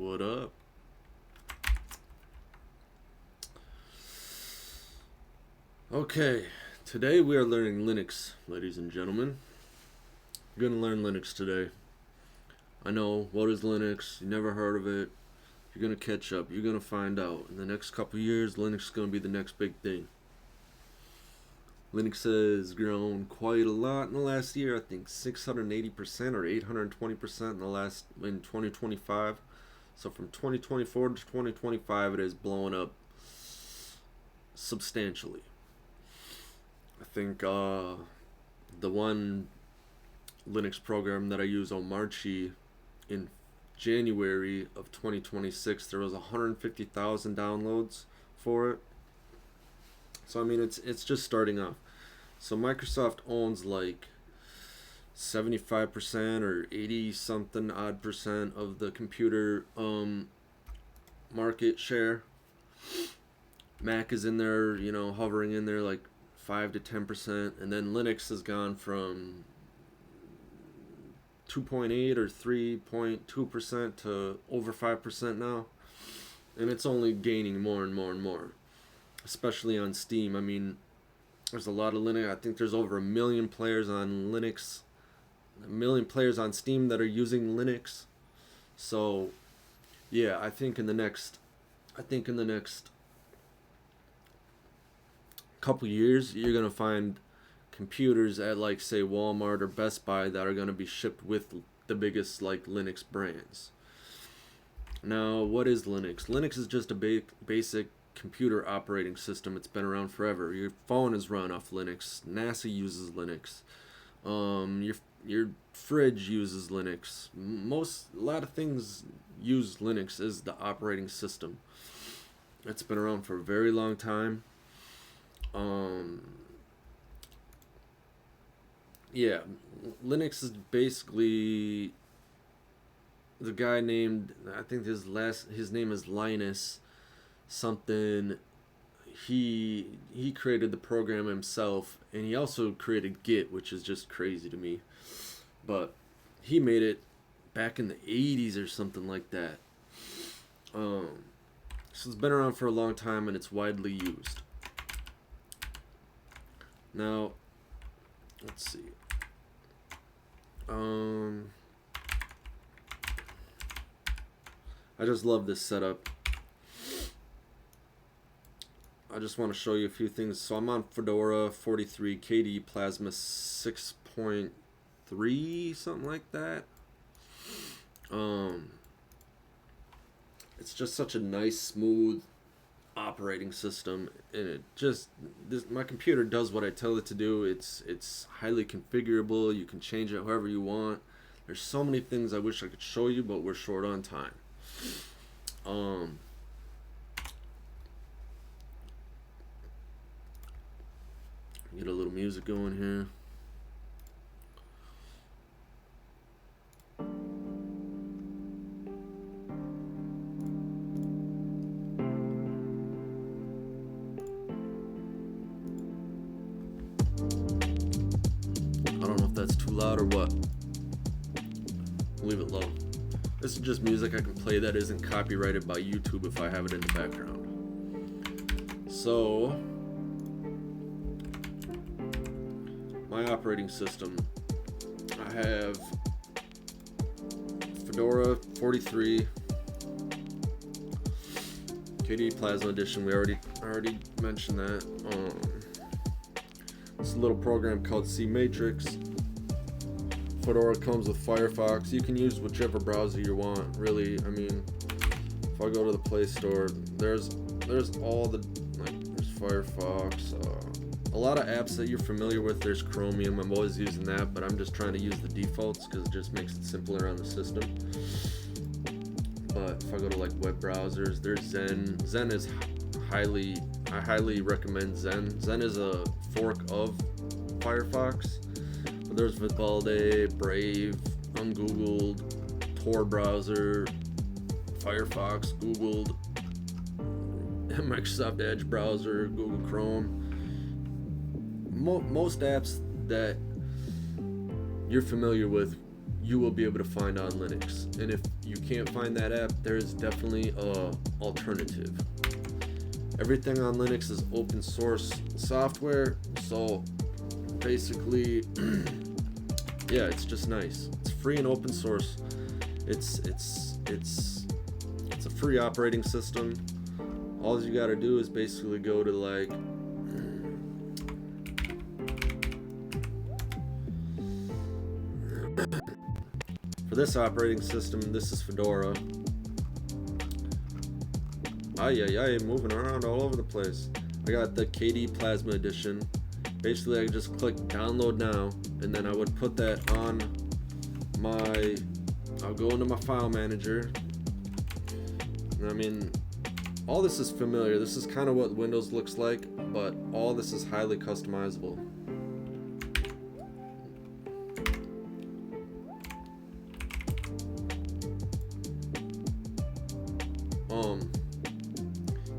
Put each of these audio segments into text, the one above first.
What up? Okay, today we are learning Linux, ladies and gentlemen. We're going to learn Linux today. I know, what is Linux? You never heard of it. You're going to catch up. You're going to find out. In the next couple years, Linux is going to be the next big thing. Linux has grown quite a lot in the last year. I think 680% or 820% in 2025. So from 2024 to 2025, it is blowing up substantially. I think the one Linux program that I use, Omarchy, in January of 2026, there was 150,000 downloads for it. So I mean, it's just starting off. So Microsoft owns like 75% or 80 something odd percent of the computer market share. Mac is in there, hovering in there like 5 to 10%, and then Linux has gone from 2.8 or 3.2% to over 5% now, and it's only gaining more and more and more, especially on Steam. I mean, there's a lot of Linux. I think there's over 1 million players on Linux, 1 million players on Steam that are using Linux. So yeah, I think in the next couple years, you're gonna find computers at like say Walmart or Best Buy that are gonna be shipped with the biggest like Linux brands. Now, what is Linux? Linux is just a basic computer operating system. It's been around forever. Your phone is run off Linux. NASA uses Linux. Your fridge uses Linux. A lot of things use Linux as the operating system. It's been around for a very long time. Yeah, Linux is basically the guy named, I think his name is Linus something. He created the program himself, and he also created Git, which is just crazy to me. But he made it back in the 80s or something like that. So it's been around for a long time, and it's widely used. Now, let's see. I just love this setup. I just want to show you a few things. So I'm on Fedora 43, KDE Plasma 6.3, something like that. It's just such a nice, smooth operating system, and my computer does what I tell it to do. It's highly configurable. You can change it however you want. There's so many things I wish I could show you, but we're short on time. Get a little music going here. I don't know if that's too loud or what. Leave it low. This is just music I can play that isn't copyrighted by YouTube if I have it in the background. So, my operating system, I have Fedora 43, KDE Plasma Edition. We already mentioned that. It's a little program called CMatrix. Fedora comes with Firefox. You can use whichever browser you want, really. I mean, if I go to the Play Store, there's all the, there's Firefox, a lot of apps that you're familiar with. There's Chromium. I'm always using that, but I'm just trying to use the defaults because it just makes it simpler on the system. But if I go to like web browsers, there's Zen. Zen is I highly recommend Zen. Zen is a fork of Firefox. But there's Vivaldi, Brave, Ungoogled, Tor browser, Firefox, Googled, Microsoft Edge browser, Google Chrome. Most apps that you're familiar with you will be able to find on Linux. And if you can't find that app, there's definitely a alternative. Everything on Linux is open source software, so basically yeah, it's just nice. It's free and open source. It's a free operating system. All you gotta do is basically go to like for this operating system, this is Fedora. Moving around all over the place. I got the KDE Plasma Edition. Basically, I just click download now, and then I would put that on my, I'll go into my file manager. I mean, all this is familiar. This is kind of what Windows looks like, but all this is highly customizable.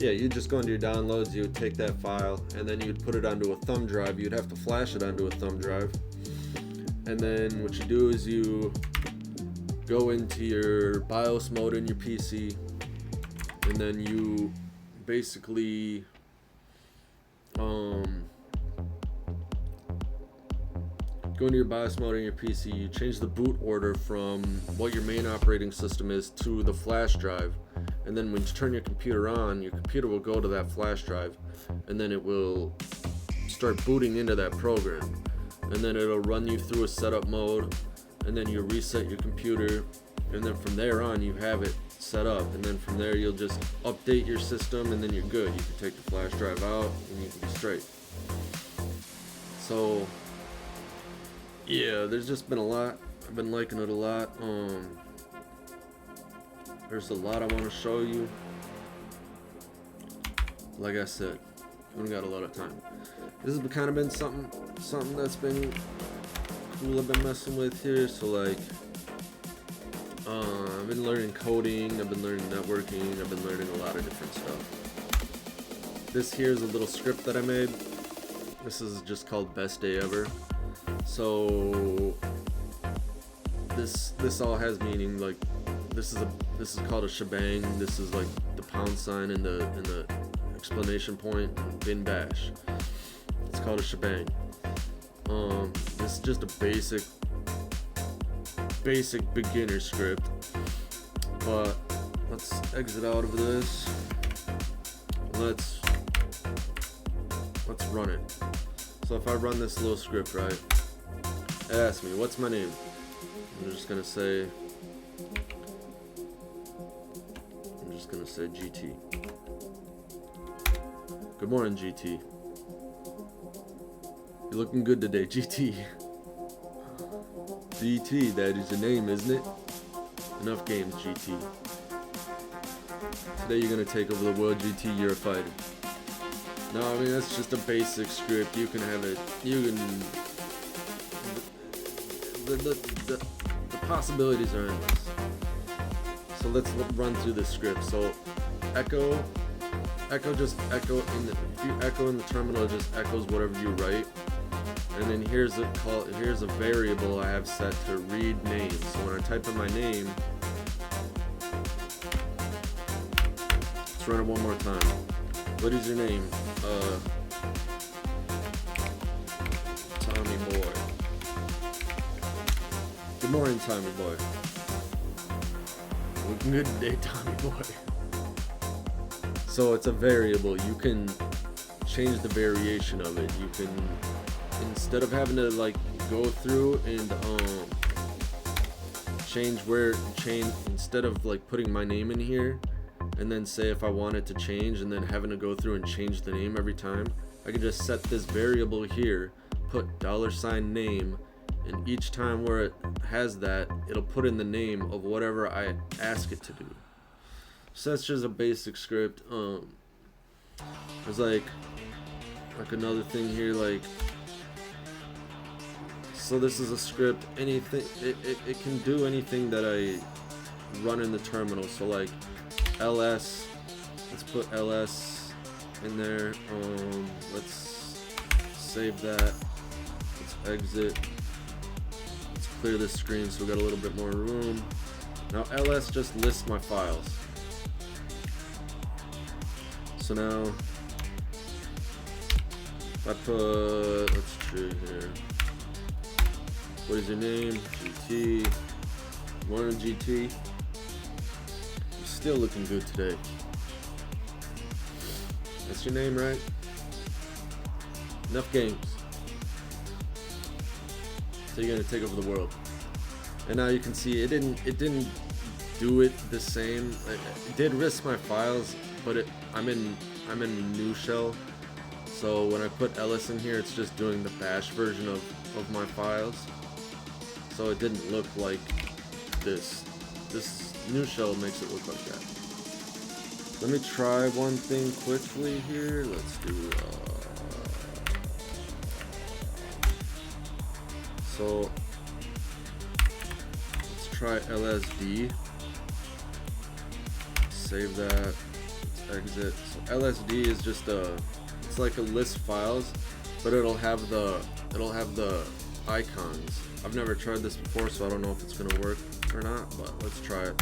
Yeah, you just go into your downloads, you would take that file, and then you'd put it onto a thumb drive. You'd have to flash it onto a thumb drive. And then what you do is you go into your BIOS mode in your PC, and then you basically go into your BIOS mode in your PC, you change the boot order from what your main operating system is to the flash drive. And then when you turn your computer on, your computer will go to that flash drive, and then it will start booting into that program. And then it'll run you through a setup mode, and then you reset your computer, and then from there on you have it set up. And then from there you'll just update your system, and then you're good. You can take the flash drive out, and you can be straight. So yeah, there's just been a lot. I've been liking it a lot. There's a lot I want to show you. Like I said, we haven't got a lot of time. This has kind of been something that's been cool. I've been messing with here. So like, I've been learning coding. I've been learning networking. I've been learning a lot of different stuff. This here is a little script that I made. This is just called Best Day Ever. So this all has meaning. Like this is called a shebang. This is like the pound sign and the exclamation point bin bash. It's called a shebang. This is just a basic beginner script. But let's exit out of this. Let's run it. So if I run this little script, right, it asks me, what's my name? I'm just gonna say GT. Good morning, GT. You're looking good today, GT. GT, that is your name, isn't it? Enough games, GT. Today you're gonna take over the world, GT. You're a fighter. No, I mean that's just a basic script. You can have it. You can. The possibilities are endless. So let's run through this script. So echo, just echo in the. If you echo in the terminal, it just echoes whatever you write. And then here's a variable I have set to read names. So when I type in my name, let's run it one more time. What is your name? Tommy Boy. Good morning, Tommy Boy. Looking good today, Tommy Boy. So it's a variable. You can change the variation of it. You can, instead of having to like go through and change instead of like putting my name in here and then say if I want it to change and then having to go through and change the name every time, I can just set this variable here, put $name, and each time where it has that, it'll put in the name of whatever I ask it to do. So that's just a basic script. There's like another thing here, like, so this is a script. Anything, it can do anything that I run in the terminal. So like ls, let's put ls in there. Let's save that. Let's exit. Let's clear this screen so we got a little bit more room. Now ls just lists my files. So now if I put, let's see here, what is your name? GT. Morning GT. You're still looking good today. That's your name, right? Enough games. So you're gonna take over the world. And now you can see it didn't do it the same. It did risk my files, but I'm in new shell. So when I put ls in here, it's just doing the bash version of my files. So it didn't look like this. This new shell makes it look like that. Let me try one thing quickly here. Let's do so let's try lsd. Save that. Let's exit. So lsd is just it's like a list files, but it'll have the icons. I've never tried this before, so I don't know if it's gonna work or not, but let's try it.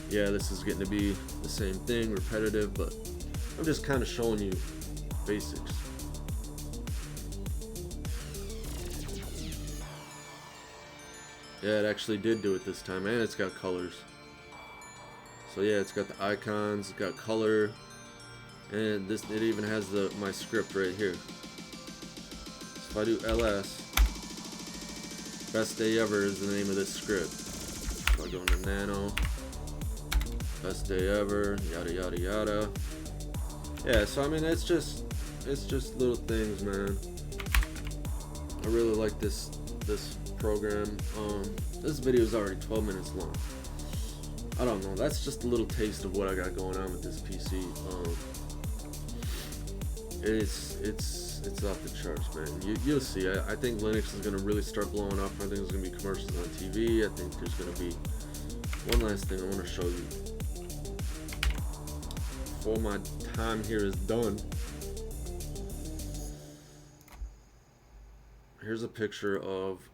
Yeah, this is getting to be the same thing, repetitive, but I'm just kind of showing you basics. Yeah, it actually did do it this time, and it's got colors. So yeah, it's got the icons, it's got color, and it even has my script right here. So if I do ls, best day ever is the name of this script. So I go into nano, best day ever, yada yada yada. Yeah, so I mean it's just little things, man. I really like this program. This video is already 12 minutes long. I don't know, that's just a little taste of what I got going on with this PC. It's off the charts, man. You'll see. I think Linux is gonna really start blowing up. I think there's gonna be commercials on TV. I think there's gonna be one last thing I want to show you before my time here is done. Here's a picture of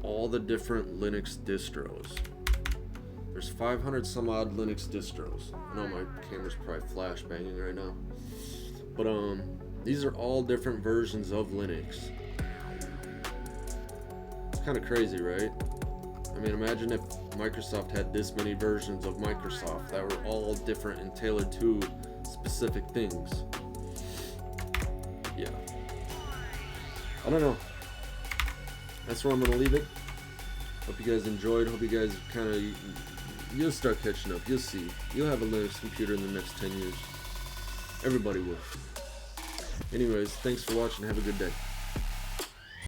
all the different Linux distros. There's 500 some odd Linux distros. I know my camera's probably flash banging right now, but these are all different versions of Linux. It's kind of crazy, right? I mean, imagine if Microsoft had this many versions of Microsoft that were all different and tailored to specific things. Yeah. I don't know. That's where I'm gonna leave it. Hope you guys enjoyed. Hope you guys you'll start catching up. You'll see. You'll have a Linux computer in the next 10 years. Everybody will. Anyways, thanks for watching. Have a good day.